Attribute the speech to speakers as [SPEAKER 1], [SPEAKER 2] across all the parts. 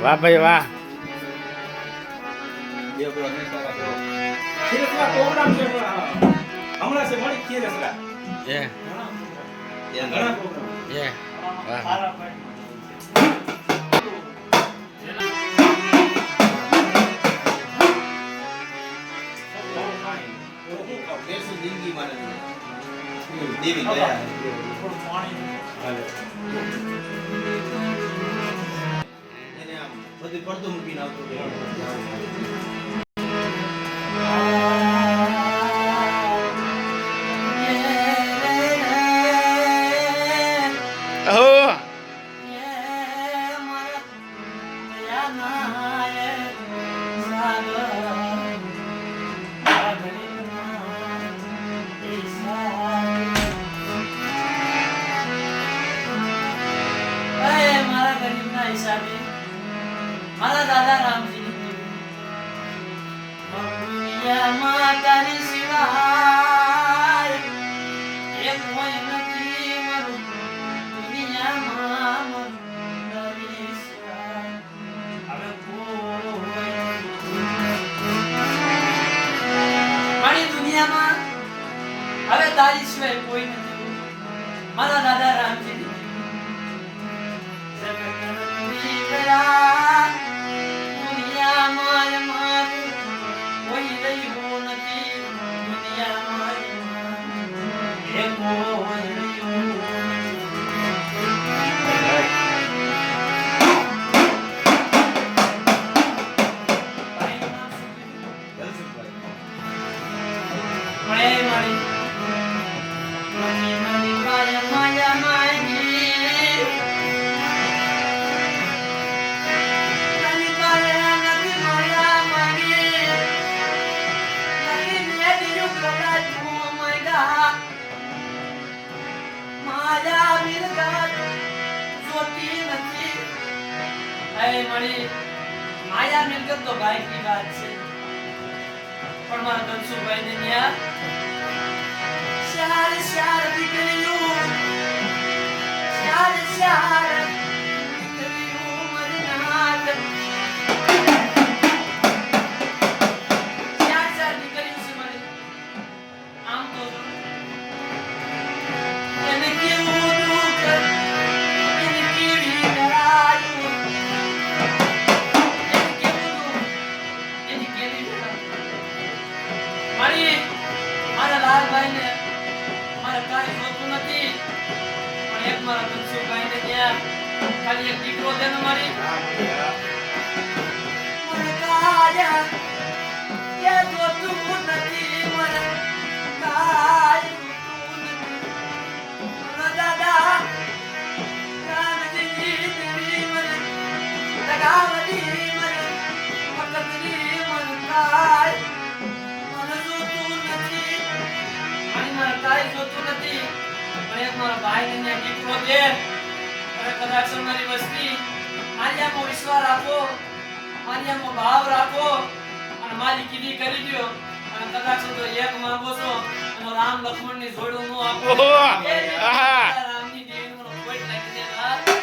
[SPEAKER 1] વાહ ભાઈ વાહ. વાહ.
[SPEAKER 2] દેવી દયા એને આમ બધું પડતું મૂકીને આવતું
[SPEAKER 1] ઓહ
[SPEAKER 3] મારા દાદા રામજી માતાની સિવાય એક કોઈ નથી મારું દુનિયામાં મારી સિવાય હવે મારી દુનિયામાં હવે તારી સિવાય કોઈ નથી મારા દાદા રામજી माया मिलकर तो भाई की बात से पर मारा कंसु भाई ने निया शार शार दिखलियो शार शार दिखलियो मरनात शार शार दिखलियो से मारे आम तो એને કેવું દુઃખ એને કેવી લડાઈ મારા લાલભાઈ ને મારા કાઈ જોતું નથી પણ એક મારા કંસુભાઈ ને ત્યાં ખાલી એક દીકરો છે ને મારી મને કાયા કે જોતું નથી મને કાઈ જોતું નથી મને દાદા રામજી દેવી મને લગાવડી મને પકડની મને કાઈ કાઈ જોતું નથી પણ એક મારા ભાઈ ને દીકરો છે અને કદાચ મારી વસ્તી મારિયામાં વિશ્વાસ રાખો મારિયામાં ભાવ રાખો અને મારી કીધી કરી દો અને કદાચ તો એક માંગો છો અને રામ લક્ષ્મણ ની જોડું નો આપો રામની દેવીનો કોઈ લાગી દેવા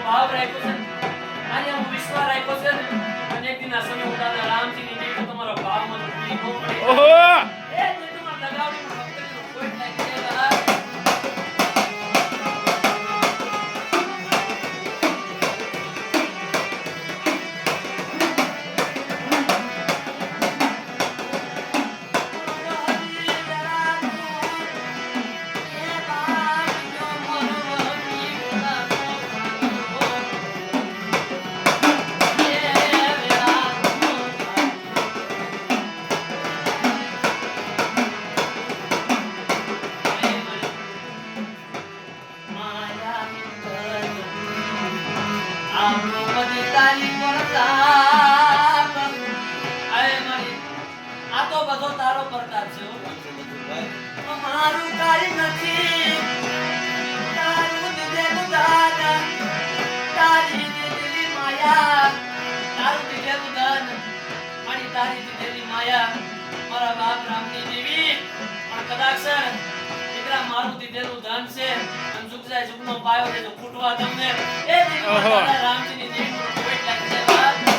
[SPEAKER 3] ભાવ રાખ્યો છે આજે હું વિશ્વાસ રાખ્યો છે અને એક દિન આ સમય ઉતારા રામજી ની દેવી તમારો ભાવ મને પૂરી ન પડે. ઓહો પાવાની પણ ભક્તની કોઈ લાગી દેવા તારો પ્રતાપ છે મારું કાઈ નથી તારું દીધેલું દાન તારી દીધેલી માયા તારું દીધેલું દાન મારી તારી દીધેલી માયા મારા બાપ રામની દેવી પણ કદાચ દીકરા મારું દીધેલું ધન છે અને જુગ જાય જુગનો પાયો છે જો ખૂટવા તમને એ દીકરા રામજીની દેવી કોઈ લાગી જાય વાત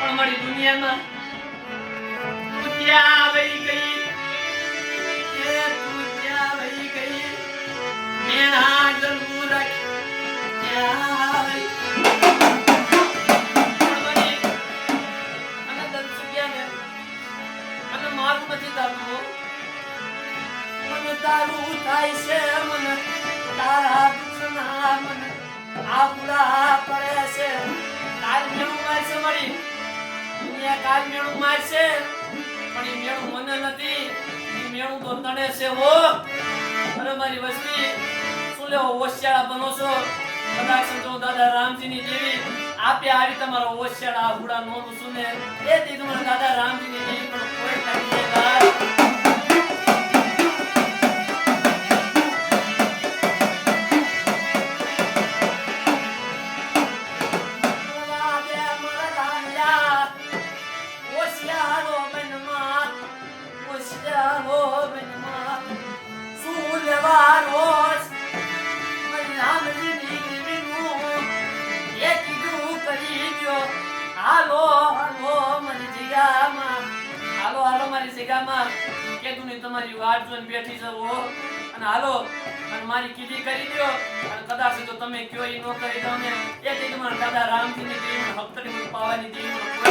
[SPEAKER 3] અમારી દુનિયામાં તું ક્યાં વહી ગઈ એ તું ક્યાં વહી ગઈ મેણા જરૂર ક્યાં વહી અને દર્શ ગયા ને અને મારું નથી થતું મને તારું થાય છે મને તારા દુઃખના મને આકુલા પડે છે કાલ મેળું મારશે મળી દુનિયા કાલ મેળું મારશે પણ એ મેળું મને નથી એ મેળું તો તને છે હો અરે મારી વસ્તી શું લેવો હોશિયાળા બનો છો કદાચ જો દાદા રામજીની દેવી આપે આવી તમારો હોશિયાળા હુડા નો સુને એ દી તમારા દાદા રામજીની દેવી પણ કોઈ લાગી જાય તમારી વાટ જોઈને બેઠી જવો અને હાલો અને મારી કીધી કરી દો અને કદાચ જો તમે કયો ઈ નો કરી દો ને એ તમારા દાદા રામજીની દેવી હપ્તરી પાવાની દેવી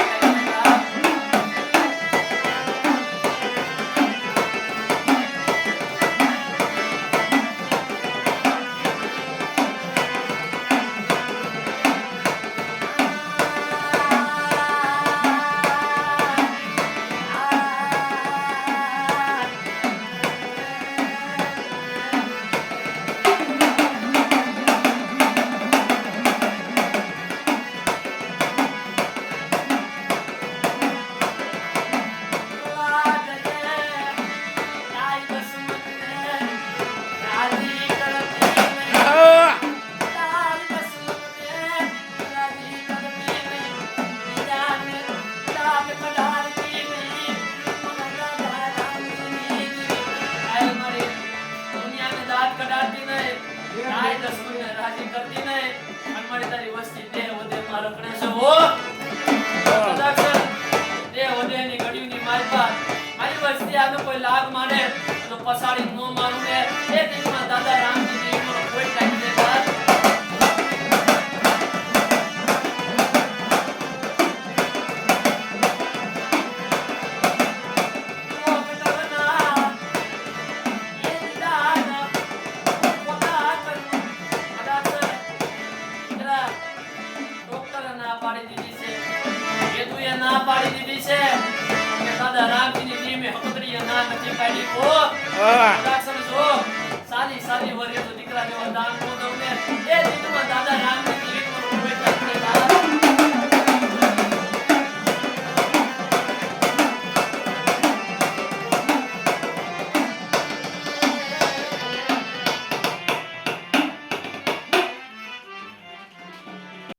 [SPEAKER 3] કોઈને રાજી કરતી નહીં અને મારી તારી વસ્તી દેહ વધે માં રખડે છે હો કદાચ દેહ વધે ની ઘડીની મારપા મારી વસ્તી આનો કોઈ લાગ માને તો પસાડી નો મારું ને એ દિનમાં દાદા રામજી ની ઉંમર કોઈ ટાઈમ દેતા ના પાડી દીધી છે કે દાદા રામજીની દીમે હકદરીએ ના નથી પાડી ઓ દાક્ષર જો સાલી સાલી વરે તો દીકરા જેવા દાન નો દઉં ને એ